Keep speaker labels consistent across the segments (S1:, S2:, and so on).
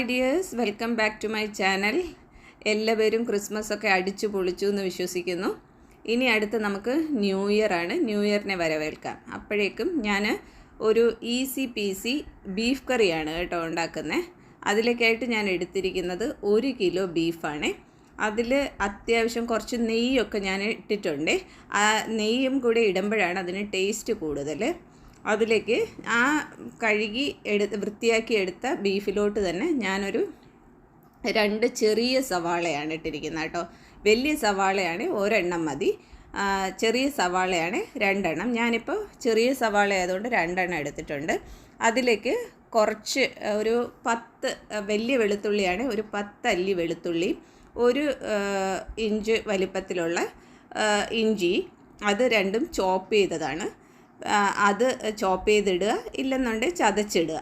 S1: Dears, welcome back to my channel. എല്ലാവരും Christmas ഒക്കെ അടിച്ചു പൊളിച്ചു എന്ന് വിശ്വസിക്കുന്നു. ഇനി അടുത്ത് നമുക്ക് ന്യൂ ഇയർ ആണ്. ന്യൂ ഇയറിനെ വരവേൽക്കാം. അപ്പോഴേക്കും ഞാൻ ഒരു ഈസി പീസി ബീഫ് കറിയാണ് കേട്ടോ ഉണ്ടാക്കുന്നത്. അതിലേക്കായിട്ട് ഞാൻ എടുത്തിരിക്കുന്നത് 1 കിലോ ബീഫാണ്. അതിൽ അത്യാവശ്യം കുറച്ച് നെയ്യൊക്കെ ഞാൻ ഇട്ടിട്ടുണ്ട്. ആ നെയ്യും കൂടെ ഇടുമ്പോഴാണ് അതിന് ടേസ്റ്റ് കൂടുതൽ. അതിലേക്ക് ആ കഴുകി വൃത്തിയാക്കി എടുത്ത ബീഫിലോട്ട് തന്നെ ഞാനൊരു 2 ചെറിയ സവാളയാണ് ഇട്ടിരിക്കുന്നത് കേട്ടോ. വലിയ സവാളയാണ് ഒരെണ്ണം മതി, ചെറിയ സവാളയാണ് 2 എണ്ണം. ഞാനിപ്പോൾ ചെറിയ സവാള ആയതുകൊണ്ട് 2 എണ്ണം എടുത്തിട്ടുണ്ട്. അതിലേക്ക് കുറച്ച് ഒരു 10 വലിയ വെളുത്തുള്ളിയാണ്, ഒരു 10 അല്ലി വെളുത്തുള്ളി, 1 ഇഞ്ച് വലിപ്പത്തിലുള്ള ഇഞ്ചി, അത് രണ്ടും ചോപ്പ് ചെയ്തതാണ്. അത് ചോപ്പ് ചെയ്തിടുക, ഇല്ലെന്നുണ്ടെങ്കിൽ ചതച്ചിടുക.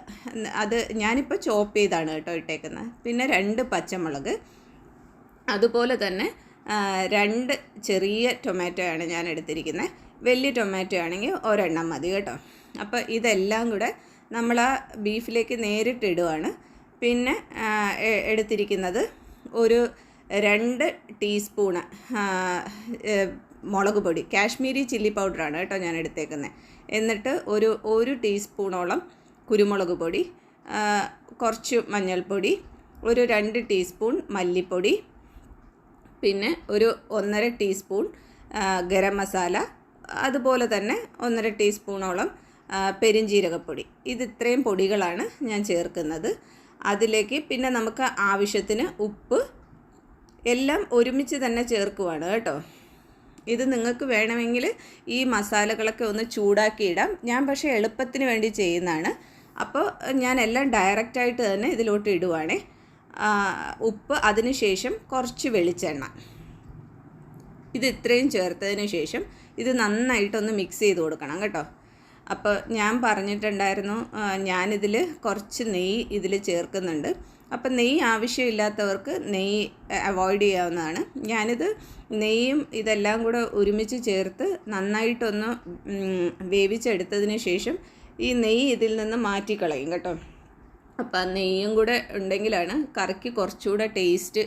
S1: അത് ഞാനിപ്പോൾ ചോപ്പ് ചെയ്താണ് കേട്ടോ ഇട്ടേക്കുന്നത്. പിന്നെ 2 പച്ചമുളക്, അതുപോലെ തന്നെ 2 ചെറിയ ടൊമാറ്റോയാണ് ഞാൻ എടുത്തിരിക്കുന്നത്. വലിയ ടൊമാറ്റോ ആണെങ്കിൽ ഒരെണ്ണം മതി കേട്ടോ. അപ്പോൾ ഇതെല്ലാം കൂടെ നമ്മൾ ആ ബീഫിലേക്ക് നേരിട്ട് ഇടുവാണ്. പിന്നെ എടുത്തിരിക്കുന്നത് ഒരു 2 ടീസ്പൂണ് മുളക് പൊടി, കാശ്മീരി ചില്ലി പൗഡറാണ് കേട്ടോ ഞാൻ എടുത്തേക്കുന്നത്. എന്നിട്ട് ഒരു 1 ടീസ്പൂണോളം കുരുമുളക് പൊടി, കുറച്ച് മഞ്ഞൾപ്പൊടി, ഒരു 2 ടീസ്പൂൺ മല്ലിപ്പൊടി, പിന്നെ ഒരു 1.5 ടീസ്പൂൺ ഗരം മസാല, അതുപോലെ തന്നെ 1.5 ടീസ്പൂണോളം പെരിഞ്ജീരകപ്പൊടി. ഇത്രയും പൊടികളാണ് ഞാൻ ചേർക്കുന്നത്. അതിലേക്ക് പിന്നെ നമുക്ക് ആവശ്യത്തിന് ഉപ്പ്, എല്ലാം ഒരുമിച്ച് തന്നെ ചേർക്കുവാണ് കേട്ടോ. ഇത് നിങ്ങൾക്ക് വേണമെങ്കിൽ ഈ മസാലകളൊക്കെ ഒന്ന് ചൂടാക്കി ഇടാം. ഞാൻ പക്ഷേ എളുപ്പത്തിന് വേണ്ടി ചെയ്യുന്നതാണ്. അപ്പോൾ ഞാൻ എല്ലാം ഡയറക്റ്റായിട്ട് തന്നെ ഇതിലോട്ട് ഇടുവാണേ. ഉപ്പ്, അതിന് ശേഷം കുറച്ച് വെളിച്ചെണ്ണ, ഇത് ഇത്രയും ചേർത്തതിന് ശേഷം ഇത് നന്നായിട്ടൊന്ന് മിക്സ് ചെയ്ത് കൊടുക്കണം കേട്ടോ. അപ്പോൾ ഞാൻ പറഞ്ഞിട്ടുണ്ടായിരുന്നു ഞാനിതിൽ കുറച്ച് നെയ്യ് ഇതിൽ ചേർക്കുന്നുണ്ട്. അപ്പം നെയ്യ് ആവശ്യമില്ലാത്തവർക്ക് നെയ്യ് അവോയ്ഡ് ചെയ്യാവുന്നതാണ്. ഞാനിത് നെയ്യും ഇതെല്ലാം കൂടെ ഒരുമിച്ച് ചേർത്ത് നന്നായിട്ടൊന്ന് വേവിച്ചെടുത്തതിന് ശേഷം ഈ നെയ്യ് ഇതിൽ നിന്ന് മാറ്റിക്കളയും കേട്ടോ. അപ്പം ആ നെയ്യും കൂടെ ഉണ്ടെങ്കിലാണ് കറിക്ക് കുറച്ചുകൂടെ ടേസ്റ്റ്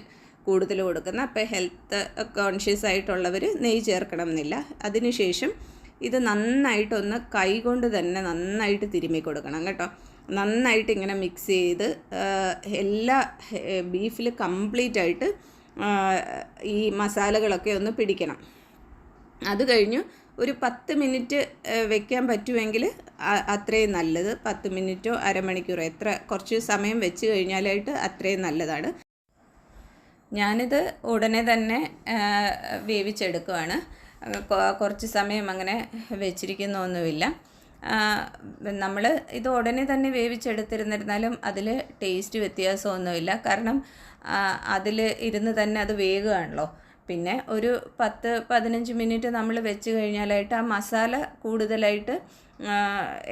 S1: കൂടുതൽ കൊടുക്കുന്നത്. അപ്പോൾ ഹെൽത്ത് കോൺഷ്യസ് ആയിട്ടുള്ളവർ നെയ്യ് ചേർക്കണം എന്നില്ല. അതിനുശേഷം ഇത് നന്നായിട്ടൊന്ന് കൈ കൊണ്ട് തന്നെ നന്നായിട്ട് തിരുമ്മി കൊടുക്കണം കേട്ടോ. നന്നായിട്ട് ഇങ്ങനെ മിക്സ് ചെയ്ത് എല്ലാ ബീഫിൽ കംപ്ലീറ്റ് ആയിട്ട് ഈ മസാലകളൊക്കെ ഒന്ന് പിടിക്കണം. അത് കഴിഞ്ഞ് ഒരു 10 മിനിറ്റ് വെക്കാൻ പറ്റുമെങ്കിൽ അത്രയും നല്ലത്. 10 മിനിറ്റോ അരമണിക്കൂറോ, എത്ര കുറച്ച് സമയം വെച്ച് കഴിഞ്ഞാലായിട്ട് അത്രയും നല്ലതാണ്. ഞാനിത് ഉടനെ തന്നെ വേവിച്ചെടുക്കുവാണ്. കുറച്ച് സമയം അങ്ങനെ വെച്ചിരിക്കുന്നൊന്നുമില്ല. നമ്മൾ ഇത് ഉടനെ തന്നെ വേവിച്ചെടുത്തിരുന്നിരുന്നാലും അതിൽ ടേസ്റ്റ് വ്യത്യാസമൊന്നുമില്ല. കാരണം അതിൽ ഇരുന്ന് തന്നെ അത് വേകുകയാണല്ലോ. പിന്നെ ഒരു 10-15 മിനിറ്റ് നമ്മൾ വെച്ച് കഴിഞ്ഞാലായിട്ട് ആ മസാല കൂടുതലായിട്ട്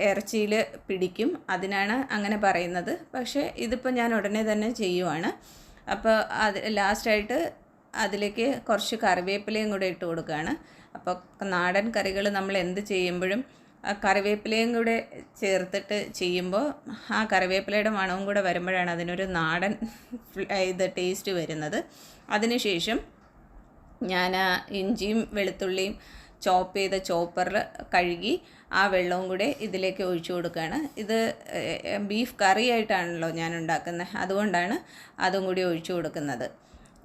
S1: ഇറച്ചിയിൽ പിടിക്കും. അതിനാണ് അങ്ങനെ പറയുന്നത്. പക്ഷേ ഇതിപ്പോൾ ഞാൻ ഉടനെ തന്നെ ചെയ്യുവാണ്. അപ്പോൾ അത് ലാസ്റ്റായിട്ട് അതിലേക്ക് കുറച്ച് കറിവേപ്പിലയും കൂടെ ഇട്ട് കൊടുക്കുകയാണ്. അപ്പോൾ നാടൻ കറികൾ നമ്മൾ എന്ത് ചെയ്യുമ്പോഴും കറിവേപ്പിലയും കൂടെ ചേർത്തിട്ട് ചെയ്യുമ്പോൾ ആ കറിവേപ്പിലയുടെ മണവും കൂടെ വരുമ്പോഴാണ് അതിനൊരു നാടൻ ടേസ്റ്റ് വരുന്നത്. അതിനുശേഷം ഞാൻ ഇഞ്ചിയും വെളുത്തുള്ളിയും ചോപ്പ് ചെയ്ത ചോപ്പറിൽ കഴുകി ആ വെള്ളവും കൂടെ ഇതിലേക്ക് ഒഴിച്ചു കൊടുക്കുകയാണ്. ഇത് ബീഫ് കറിയായിട്ടാണല്ലോ ഞാൻ ഉണ്ടാക്കുന്നത്, അതുകൊണ്ടാണ് അതും കൂടി ഒഴിച്ചു കൊടുക്കുന്നത്.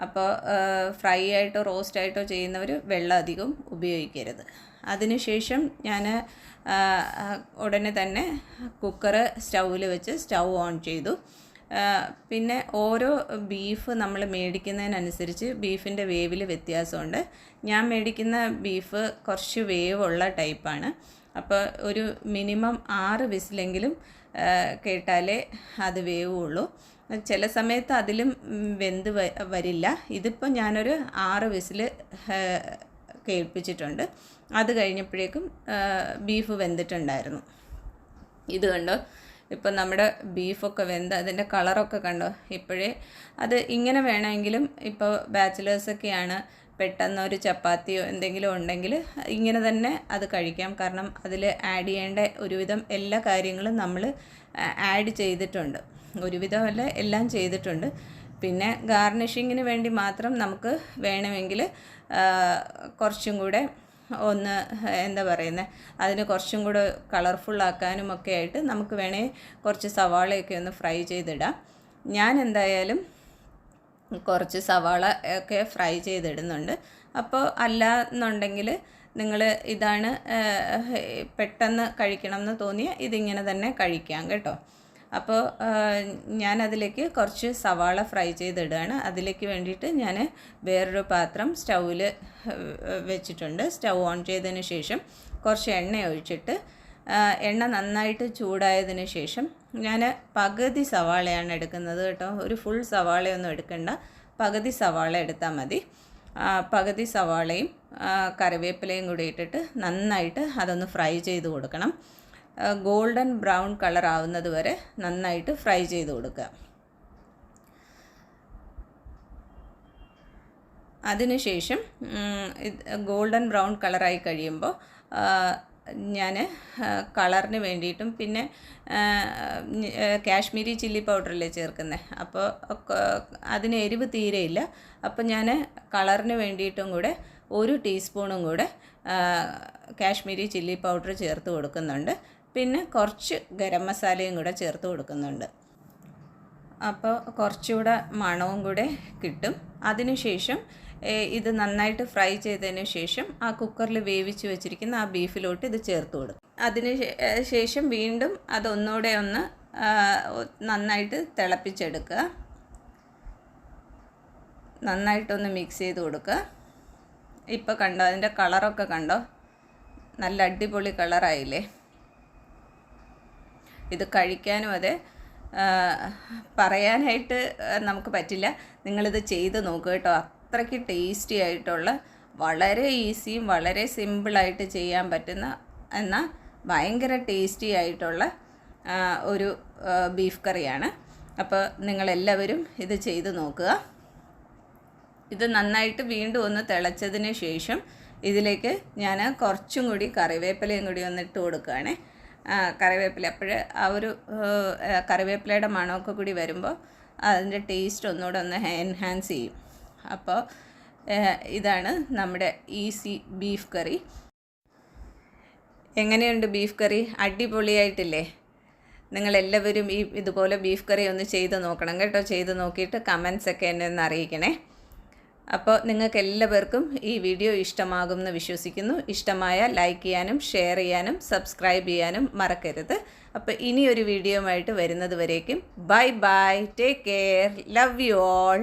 S1: അപ്പോൾ ഫ്രൈ ആയിട്ടോ റോസ്റ്റായിട്ടോ ചെയ്യുന്നവർ വെള്ളം അധികം ഉപയോഗിക്കരുത്. അതിനുശേഷം ഞാൻ ഉടനെ തന്നെ കുക്കറ് സ്റ്റൗവിൽ വെച്ച് സ്റ്റൗ ഓൺ ചെയ്തു. പിന്നെ ഓരോ ബീഫ് നമ്മൾ മേടിക്കുന്നതിനനുസരിച്ച് ബീഫിൻ്റെ വേവിൽ വ്യത്യാസമുണ്ട്. ഞാൻ മേടിക്കുന്ന ബീഫ് കുറച്ച് വേവുള്ള ടൈപ്പാണ്. അപ്പോൾ ഒരു മിനിമം 6 വിസിലെങ്കിലും കേട്ടാലേ അത് വേവുള്ളൂ. ചില സമയത്ത് അതിലും വെന്ത് വരില്ല. ഇതിപ്പോൾ ഞാനൊരു 6 വിസിൽ കേൾപ്പിച്ചിട്ടുണ്ട്. അത് കഴിഞ്ഞപ്പോഴേക്കും ബീഫ് വെന്തിട്ടുണ്ടായിരുന്നു. ഇത് കണ്ടോ, ഇപ്പം നമ്മുടെ ബീഫൊക്കെ വെന്ത് അതിൻ്റെ കളറൊക്കെ കണ്ടോ. ഇപ്പോഴേ അത് ഇങ്ങനെ വേണമെങ്കിലും, ഇപ്പോൾ ബാച്ചിലേഴ്സൊക്കെയാണ്, പെട്ടെന്നൊരു ചപ്പാത്തിയോ എന്തെങ്കിലും ഉണ്ടെങ്കിൽ ഇങ്ങനെ തന്നെ അത് കഴിക്കാം. കാരണം അതിൽ ആഡ് ചെയ്യേണ്ട ഒരുവിധം എല്ലാ കാര്യങ്ങളും നമ്മൾ ആഡ് ചെയ്തിട്ടുണ്ട്. ഒരുവിധമല്ല എല്ലാം ചെയ്തിട്ടുണ്ട്. പിന്നെ ഗാർണിഷിങ്ങിന് വേണ്ടി മാത്രം നമുക്ക് വേണമെങ്കിൽ കുറച്ചും കൂടെ ഒന്ന് എന്താ പറയുന്നത്, അതിന് കുറച്ചും കൂടെ കളർഫുള്ളാക്കാനും ഒക്കെ ആയിട്ട് നമുക്ക് വേണമെങ്കിൽ കുറച്ച് സവാളയൊക്കെ ഒന്ന് ഫ്രൈ ചെയ്തിടാം. ഞാൻ എന്തായാലും കുറച്ച് സവാള ഒക്കെ ഫ്രൈ ചെയ്തിടുന്നുണ്ട്. അപ്പോൾ അല്ല എന്നുണ്ടെങ്കിൽ നിങ്ങൾ ഇതാണ് പെട്ടെന്ന് കഴിക്കണം എന്ന് തോന്നിയാൽ ഇതിങ്ങനെ തന്നെ കഴിക്കാം കേട്ടോ. അപ്പോൾ ഞാനതിലേക്ക് കുറച്ച് സവാള ഫ്രൈ ചെയ്തിടുകയാണ്. അതിലേക്ക് വേണ്ടിയിട്ട് ഞാൻ വേറൊരു പാത്രം സ്റ്റൗവിൽ വെച്ചിട്ടുണ്ട്. സ്റ്റൗ ഓൺ ചെയ്തതിന് ശേഷം കുറച്ച് എണ്ണ ഒഴിച്ചിട്ട് എണ്ണ നന്നായിട്ട് ചൂടായതിന് ശേഷം ഞാൻ പകുതി സവാളയാണ് എടുക്കുന്നത് കേട്ടോ. ഒരു ഫുൾ സവാളയൊന്നും എടുക്കണ്ട, പകുതി സവാള എടുത്താൽ മതി. പകുതി സവാളയും കറിവേപ്പിലയും കൂടി ഇട്ടിട്ട് നന്നായിട്ട് അതൊന്ന് ഫ്രൈ ചെയ്ത് കൊടുക്കണം. ഗോൾഡൻ ബ്രൗൺ കളർ ആവുന്നത് വരെ നന്നായിട്ട് ഫ്രൈ ചെയ്ത് കൊടുക്കുക. അതിനുശേഷം ഗോൾഡൻ ബ്രൗൺ കളറായി കഴിയുമ്പോൾ ഞാൻ കളറിന് വേണ്ടിയിട്ടും പിന്നെ കാശ്മീരി ചില്ലി പൗഡറല്ലേ ചേർക്കുന്നത്. അപ്പോൾ അതിന് എരിവ് തീരെയില്ല. അപ്പോൾ ഞാൻ കളറിന് വേണ്ടിയിട്ടും കൂടെ 1 ടീസ്പൂണും കൂടെ കാശ്മീരി ചില്ലി പൗഡർ ചേർത്ത് കൊടുക്കുന്നുണ്ട്. പിന്നെ കുറച്ച് ഗരം മസാലയും കൂടെ ചേർത്ത് കൊടുക്കുന്നുണ്ട്. അപ്പോൾ കുറച്ചുകൂടെ മണവും കൂടെ കിട്ടും. അതിനുശേഷം ഇത് നന്നായിട്ട് ഫ്രൈ ചെയ്തതിന് ശേഷം ആ കുക്കറിൽ വേവിച്ച് വെച്ചിരിക്കുന്ന ആ ബീഫിലോട്ട് ഇത് ചേർത്ത് കൊടുക്കും. അതിന് ശേഷം വീണ്ടും അതൊന്നുകൂടെ ഒന്ന് നന്നായിട്ട് തിളപ്പിച്ചെടുക്കുക. നന്നായിട്ടൊന്ന് മിക്സ് ചെയ്ത് കൊടുക്കുക. ഇപ്പോൾ കണ്ടോ, അതിൻ്റെ കളറൊക്കെ കണ്ടോ, നല്ല അടിപൊളി കളറായില്ലേ. ഇത് കഴിക്കാനും അതെ, പറയാനായിട്ട് നമുക്ക് പറ്റില്ല. നിങ്ങളിത് ചെയ്ത് നോക്കുക കേട്ടോ. അത്രയ്ക്ക് ടേസ്റ്റി ആയിട്ടുള്ള, വളരെ ഈസിയും വളരെ സിമ്പിളായിട്ട് ചെയ്യാൻ പറ്റുന്ന എന്നാൽ ഭയങ്കര ടേസ്റ്റി ആയിട്ടുള്ള ഒരു ബീഫ് കറിയാണ്. അപ്പോൾ നിങ്ങളെല്ലാവരും ഇത് ചെയ്ത് നോക്കുക. ഇത് നന്നായിട്ട് വീണ്ടും ഒന്ന് തിളച്ചതിന് ശേഷം ഇതിലേക്ക് ഞാൻ കുറച്ചും കൂടി കറിവേപ്പിലയും കൂടി ഒന്ന് ഇട്ട് കൊടുക്കുകയാണേ. കറിവേപ്പില അപ്പോൾ ആ ഒരു കറിവേപ്പിലയുടെ മണമൊക്കെ കൂടി വരുമ്പോൾ അതിൻ്റെ ടേസ്റ്റ് ഒന്നുകൂടെ ഒന്ന് എൻഹാൻസ് ചെയ്യും. അപ്പോൾ ഇതാണ് നമ്മുടെ ഈസി ബീഫ് കറി. എങ്ങനെയുണ്ട് ബീഫ് കറി? അടിപൊളിയായിട്ടില്ലേ? നിങ്ങളെല്ലാവരും ഇതുപോലെ ബീഫ് കറി ഒന്ന് ചെയ്ത് നോക്കണം കേട്ടോ. ചെയ്ത് നോക്കിയിട്ട് കമൻസൊക്കെ എന്നെ ഒന്ന് അറിയിക്കണേ. അപ്പോൾ നിങ്ങൾക്ക് എല്ലാവർക്കും ഈ വീഡിയോ ഇഷ്ടമാകുമെന്ന് വിശ്വസിക്കുന്നു. ഇഷ്ടമായ ലൈക്ക് ചെയ്യാനും ഷെയർ ചെയ്യാനും സബ്സ്ക്രൈബ് ചെയ്യാനും മറക്കരുത്. അപ്പോൾ ഇനിയൊരു വീഡിയോയുമായിട്ട് വരുന്നത് വരേക്കും bye bye, take care, love you all.